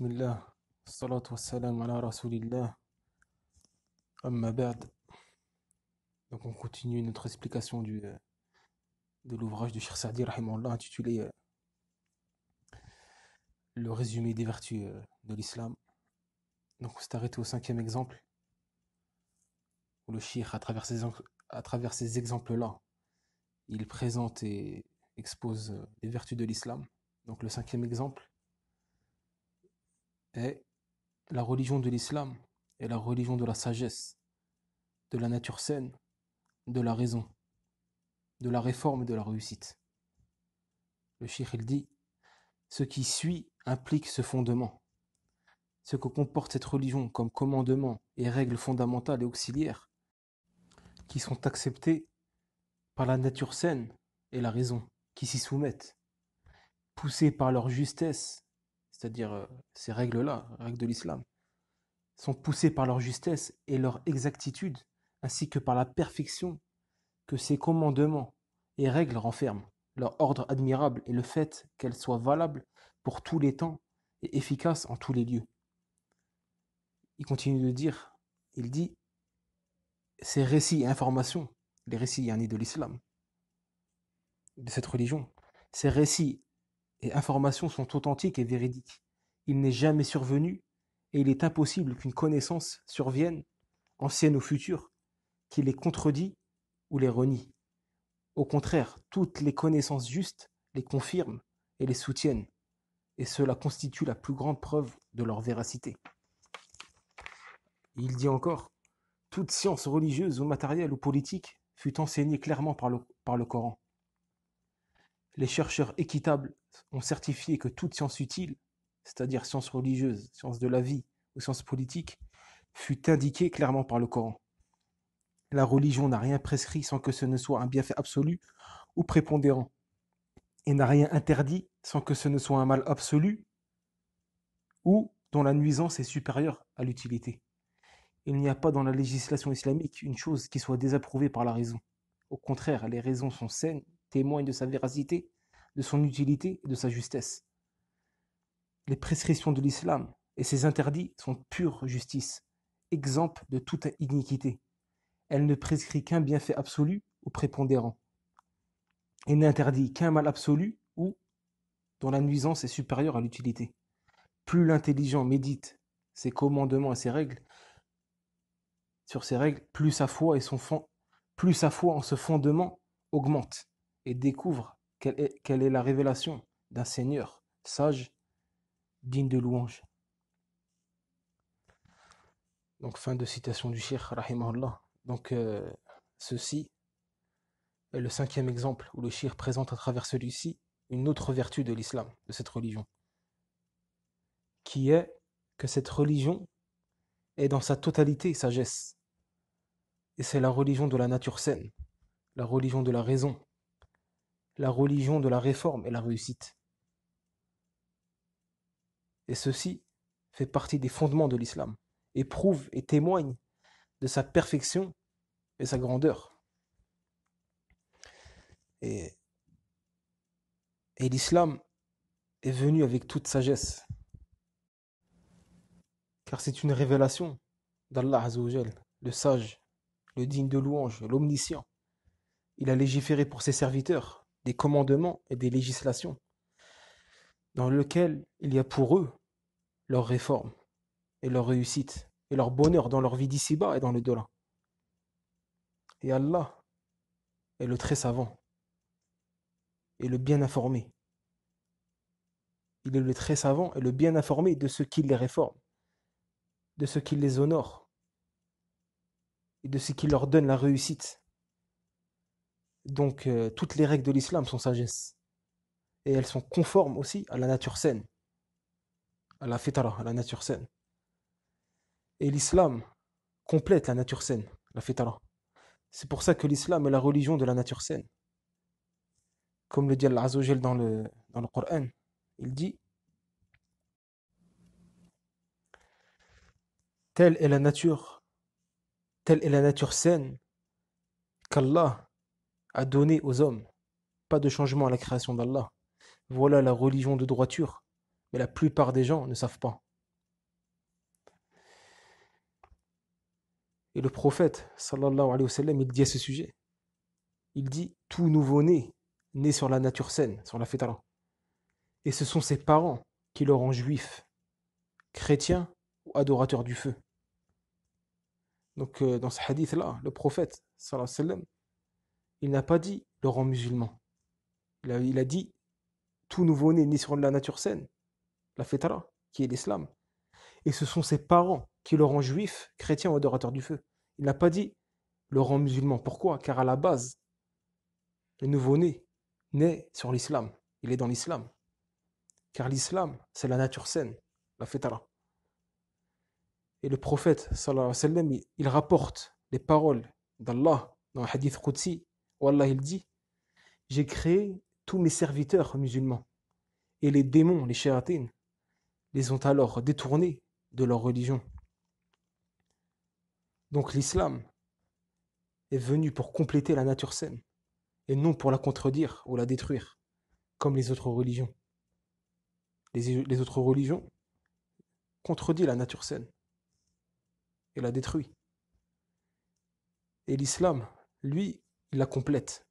Bismillah, salatu wassalam ala rasulillah, amma ba'd. Donc on continue notre explication de l'ouvrage du Cheikh Saadi rahimahullah intitulé Le résumé des vertus de l'islam. Donc on s'est arrêté au 5e exemple, où le Cheikh, à travers ces exemples-là, il présente et expose les vertus de l'islam. Donc le 5e exemple est la religion de l'islam est la religion de la sagesse, de la nature saine, de la raison, de la réforme et de la réussite. Le Cheikh il dit, ce qui suit implique ce fondement. Ce que comporte cette religion comme commandements et règles fondamentales et auxiliaires qui sont acceptés par la nature saine et la raison, qui s'y soumettent, poussés par leur justesse, c'est-à-dire ces règles-là, règles de l'islam, sont poussées par leur justesse et leur exactitude, ainsi que par la perfection que ces commandements et règles renferment, leur ordre admirable et le fait qu'elles soient valables pour tous les temps et efficaces en tous les lieux. Il continue de dire, il dit, ces récits et informations, les récits de l'islam, de cette religion, ces récits et informations sont authentiques et véridiques. Il n'est jamais survenu et il est impossible qu'une connaissance survienne, ancienne ou future, qui les contredit ou les renie. Au contraire, toutes les connaissances justes les confirment et les soutiennent, et cela constitue la plus grande preuve de leur véracité. Il dit encore, toute science religieuse ou matérielle ou politique fut enseignée clairement par le Coran. Les chercheurs équitables ont certifié que toute science utile, c'est-à-dire science religieuse, science de la vie ou science politique, fut indiquée clairement par le Coran. La religion n'a rien prescrit sans que ce ne soit un bienfait absolu ou prépondérant, et n'a rien interdit sans que ce ne soit un mal absolu ou dont la nuisance est supérieure à l'utilité. Il n'y a pas dans la législation islamique une chose qui soit désapprouvée par la raison. Au contraire, les raisons sont saines, témoignent de sa véracité, de son utilité et de sa justesse. Les prescriptions de l'islam et ses interdits sont pure justice, exemptes de toute iniquité. Elle ne prescrit qu'un bienfait absolu ou prépondérant, et n'interdit qu'un mal absolu ou dont la nuisance est supérieure à l'utilité. Plus l'intelligent médite ses commandements et ses règles, sur ces règles, plus sa foi en ce fondement augmente et découvre quelle est la révélation d'un Seigneur sage, digne de louange. Donc fin de citation du Cheikh rahimahullah. Donc ceci est le 5e exemple où le Cheikh présente à travers celui-ci une autre vertu de l'islam, de cette religion, qui est que cette religion est dans sa totalité sagesse. Et c'est la religion de la nature saine, la religion de la raison, la religion de la réforme et la réussite. Et ceci fait partie des fondements de l'islam, et prouve et témoigne de sa perfection et sa grandeur. Et l'islam est venu avec toute sagesse, car c'est une révélation d'Allah Azza wa Jal, le sage, le digne de louange, l'omniscient. Il a légiféré pour ses serviteurs des commandements et des législations, dans lesquels il y a pour eux leur réforme et leur réussite et leur bonheur dans leur vie d'ici-bas et dans le delà. Et Allah est le très savant et le bien informé. Il est le très savant et le bien informé de ceux qui les réforment, de ceux qui les honorent et de ceux qui leur donnent la réussite. Donc toutes les règles de l'islam sont sagesse et elles sont conformes aussi à la nature saine, à la fitra, à la nature saine. Et l'islam complète la nature saine, la fitra. C'est pour ça que l'islam est la religion de la nature saine. Comme le dit Allah Azza wa Jal dans le Coran, il dit, telle est la nature saine qu'Allah a donnée aux hommes. Pas de changement à la création d'Allah. Voilà la religion de droiture, mais la plupart des gens ne savent pas. Et le prophète, sallallahu alayhi wa sallam, il dit à ce sujet, il dit, tout nouveau-né, né sur la nature saine, sur la fitra. Et ce sont ses parents qui le rendent juif, chrétien ou adorateur du feu. Donc dans ce hadith-là, le prophète, sallallahu alayhi wa sallam, il n'a pas dit le rend musulman. Il a dit tout nouveau-né né sur la nature saine, la fitra, qui est l'islam. Et ce sont ses parents qui le rendent juif, chrétien ou adorateur du feu. Il n'a pas dit le rend musulman. Pourquoi? Car à la base, le nouveau-né naît sur l'islam. Il est dans l'islam. Car l'islam, c'est la nature saine, la fitra. Et le prophète, sallallahu alayhi wa sallam, il rapporte les paroles d'Allah dans le hadith Qudsi, où Allah il dit, j'ai créé tous mes serviteurs musulmans. Et les démons, les shayatines, les ont alors détournés de leur religion. Donc l'islam est venu pour compléter la nature saine, et non pour la contredire ou la détruire, comme les autres religions. Les autres religions contredisent la nature saine et la détruit. Et l'islam, lui, il la complète.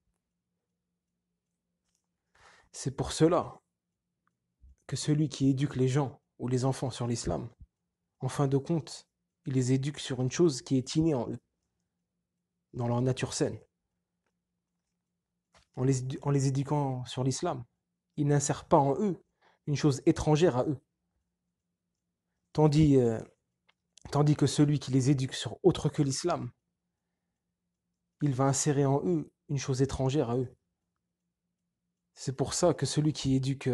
C'est pour cela que celui qui éduque les gens ou les enfants sur l'islam, en fin de compte, il les éduque sur une chose qui est innée en eux, dans leur nature saine. En les éduquant sur l'islam, il n'insère pas en eux une chose étrangère à eux. Tandis que celui qui les éduque sur autre que l'islam, il va insérer en eux une chose étrangère à eux. C'est pour ça que celui qui éduque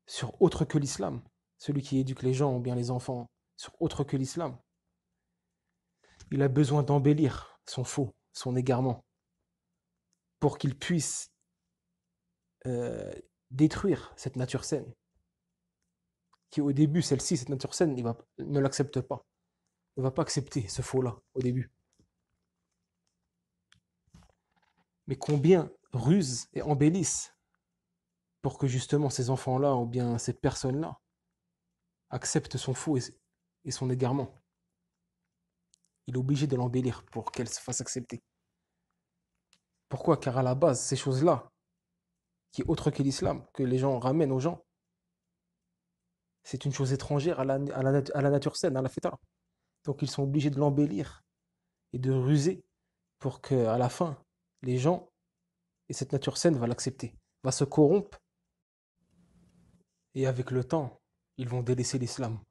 sur autre que l'islam, celui qui éduque les gens ou bien les enfants sur autre que l'islam, il a besoin d'embellir son faux, son égarement, pour qu'il puisse détruire cette nature saine. Qui au début, celle-ci, cette nature saine, ne l'accepte pas. Il ne va pas accepter ce faux-là au début. Mais combien rusent et embellissent pour que justement ces enfants-là ou bien ces personnes-là acceptent son faux et son égarement. Il est obligé de l'embellir pour qu'elle se fasse accepter. Pourquoi? Car à la base, ces choses-là, qui est autre que l'islam, que les gens ramènent aux gens, c'est une chose étrangère à la nature saine, à la fitra. Donc ils sont obligés de l'embellir et de ruser pour qu'à la fin, les gens et cette nature saine va l'accepter, va se corrompre et avec le temps, ils vont délaisser l'islam.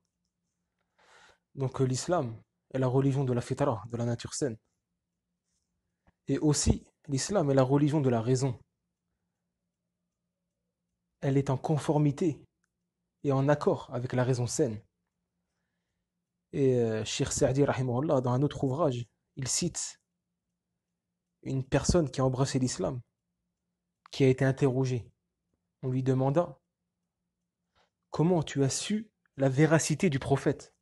Donc l'islam est la religion de la fitra, de la nature saine. Et aussi, l'islam est la religion de la raison. Elle est en conformité et en accord avec la raison saine. Et Cheikh Saadi, rahimahullah, dans un autre ouvrage, il cite une personne qui a embrassé l'islam, qui a été interrogée. On lui demanda comment tu as su la véracité du prophète.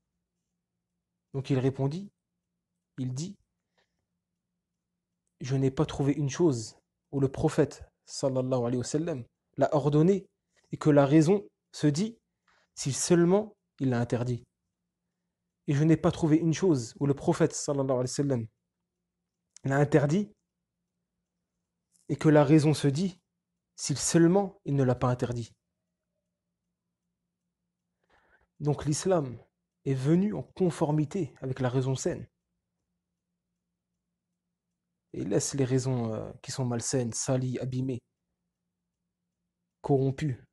Donc il répondit, il dit, je n'ai pas trouvé une chose où le prophète, sallallahu alayhi wa sallam, l'a ordonné et que la raison se dit si seulement il l'a interdit. Et je n'ai pas trouvé une chose où le prophète, sallallahu alayhi wa sallam, l'a interdit et que la raison se dit si seulement il ne l'a pas interdit. Donc l'islam est venu en conformité avec la raison saine. Et laisse les raisons qui sont malsaines, salies, abîmées, corrompues.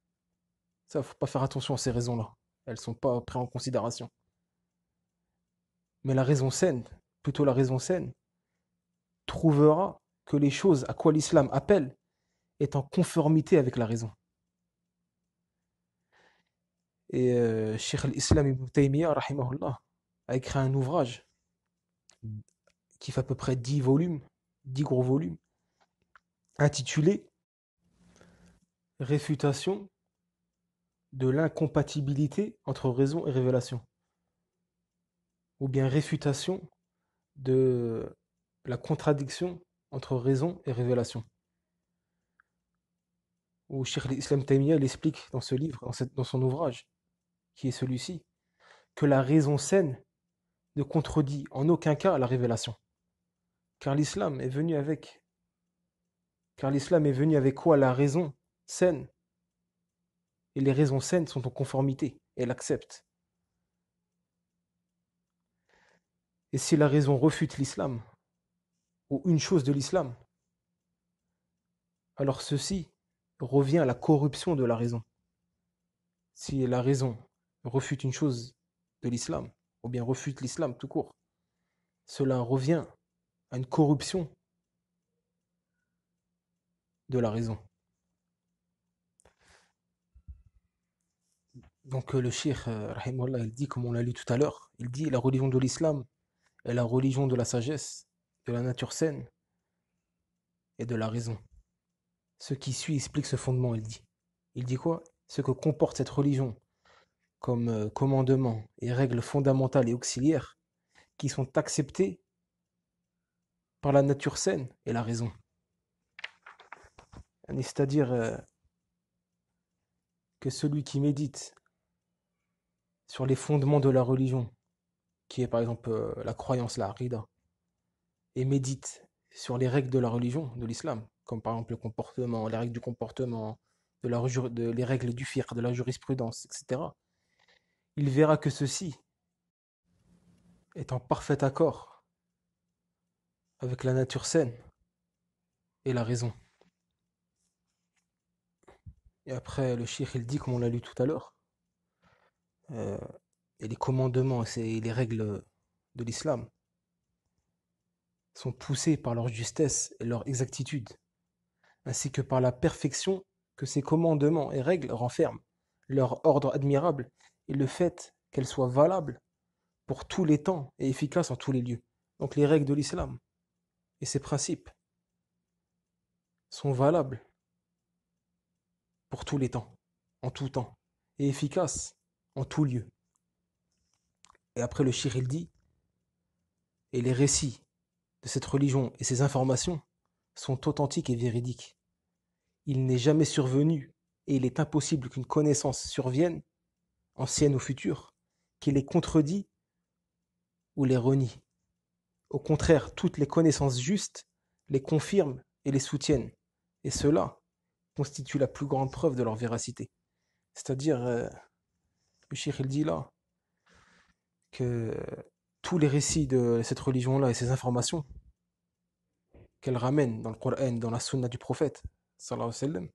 Ça, faut pas faire attention à ces raisons-là. Elles ne sont pas prises en considération. Mais la raison saine, plutôt la raison saine, trouvera que les choses à quoi l'islam appelle est en conformité avec la raison. Et Cheikh al-Islam ibn Taymiyyah, rahimahullah, a écrit un ouvrage qui fait à peu près 10 volumes, 10 gros volumes, intitulé Réfutation de l'incompatibilité entre raison et révélation. Ou bien réfutation de la contradiction entre raison et révélation. Où Cheikh al-Islam Taymiyyah explique dans ce livre, dans son ouvrage, qui est celui-ci, que la raison saine ne contredit en aucun cas la révélation. Car l'islam est venu avec quoi? La raison saine. Et les raisons saines sont en conformité. Elle accepte. Et si la raison refute l'islam, ou une chose de l'islam, alors ceci revient à la corruption de la raison. Si la raison refute une chose de l'islam, ou bien refute l'islam tout court, cela revient à une corruption de la raison. Donc le cheikh, rahimahullah, il dit, comme on l'a lu tout à l'heure, il dit la religion de l'islam est la religion de la sagesse, de la nature saine et de la raison. Ce qui suit explique ce fondement, il dit. Il dit quoi? Ce que comporte cette religion comme commandements et règles fondamentales et auxiliaires qui sont acceptés par la nature saine et la raison. C'est-à-dire que celui qui médite sur les fondements de la religion, qui est par exemple la croyance, la aqida, et médite sur les règles de la religion, de l'islam, comme par exemple le comportement, les règles du comportement, les règles du fiqh, de la jurisprudence, etc., il verra que ceci est en parfait accord avec la nature saine et la raison. Et après, le cheikh, il dit, comme on l'a lu tout à l'heure, et les commandements et les règles de l'islam sont poussés par leur justesse et leur exactitude, ainsi que par la perfection que ces commandements et règles renferment, leur ordre admirable et le fait qu'elles soient valables pour tous les temps et efficaces en tous les lieux. Donc les règles de l'islam et ses principes sont valables pour tous les temps, en tout temps, et efficaces en tout lieu. Et après le cheikh il dit, et les récits de cette religion et ses informations sont authentiques et véridiques. Il n'est jamais survenu, et il est impossible qu'une connaissance survienne, ancienne ou future, qui les contredit ou les renie. Au contraire, toutes les connaissances justes les confirment et les soutiennent. Et cela constitue la plus grande preuve de leur véracité. C'est-à-dire, le cheikh il dit là, que tous les récits de cette religion-là et ces informations qu'elle ramène dans le Coran, dans la sunna du prophète, sallallahu alayhi wa sallam,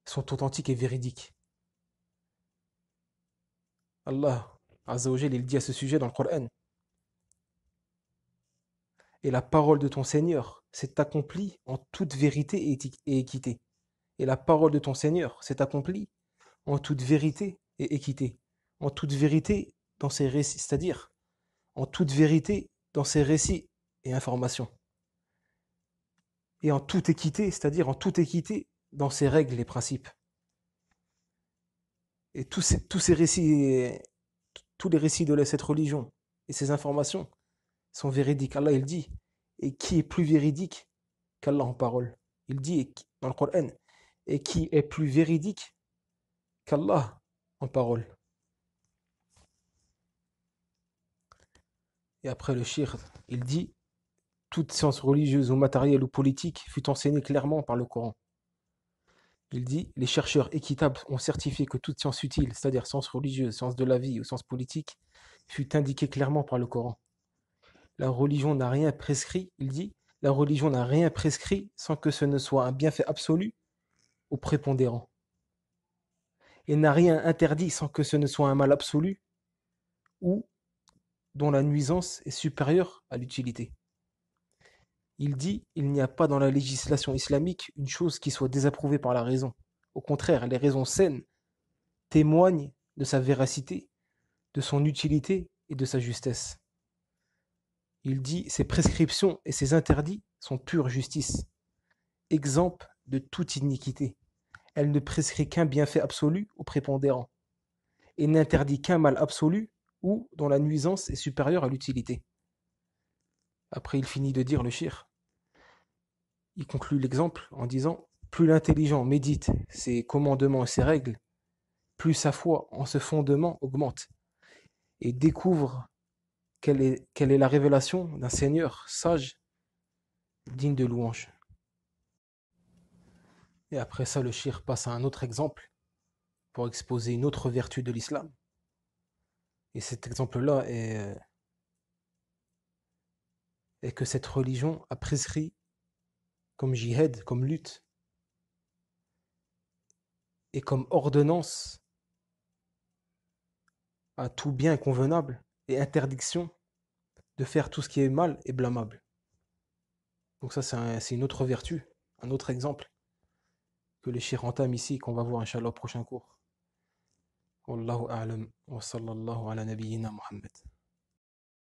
sont authentiques et véridiques. Allah, Azza wa Jal, il dit à ce sujet dans le Coran, et la parole de ton Seigneur s'est accomplie en toute vérité et équité. Et la parole de ton Seigneur s'est accomplie en toute vérité et équité. En toute vérité dans ses récits, c'est-à-dire en toute vérité dans ses récits et informations. Et en toute équité, c'est-à-dire en toute équité dans ses règles et principes. Et tous les récits de cette religion et ces informations sont véridiques. Allah, il dit, et qui est plus véridique qu'Allah en parole? Il dit dans le Coran, et qui est plus véridique qu'Allah en parole? Et après le cheikh, il dit, toute science religieuse ou matérielle ou politique fut enseignée clairement par le Coran. Il dit, les chercheurs équitables ont certifié que toute science utile, c'est-à-dire science religieuse, science de la vie ou science politique, fut indiquée clairement par le Coran. La religion n'a rien prescrit, il dit, la religion n'a rien prescrit sans que ce ne soit un bienfait absolu ou prépondérant. Et n'a rien interdit sans que ce ne soit un mal absolu ou dont la nuisance est supérieure à l'utilité. Il dit, il n'y a pas dans la législation islamique une chose qui soit désapprouvée par la raison. Au contraire, les raisons saines témoignent de sa véracité, de son utilité et de sa justesse. Il dit, ses prescriptions et ses interdits sont pure justice, exempts de toute iniquité. Elle ne prescrit qu'un bienfait absolu ou prépondérant, et n'interdit qu'un mal absolu ou dont la nuisance est supérieure à l'utilité. Après, il finit de dire le cheikh. Il conclut l'exemple en disant, plus l'intelligent médite ses commandements et ses règles, plus sa foi en ce fondement augmente et découvre quelle est la révélation d'un Seigneur sage, digne de louange. Et après ça, le shir passe à un autre exemple pour exposer une autre vertu de l'islam. Et cet exemple-là est que cette religion a prescrit comme jihad, comme lutte et comme ordonnance à tout bien convenable et interdiction de faire tout ce qui est mal et blâmable. Donc ça, c'est une autre vertu, un autre exemple que les shir entament ici, qu'on va voir Inch'Allah au prochain cours. Wallahu a'lam wa sallallahu ala nabiyyina Muhammad.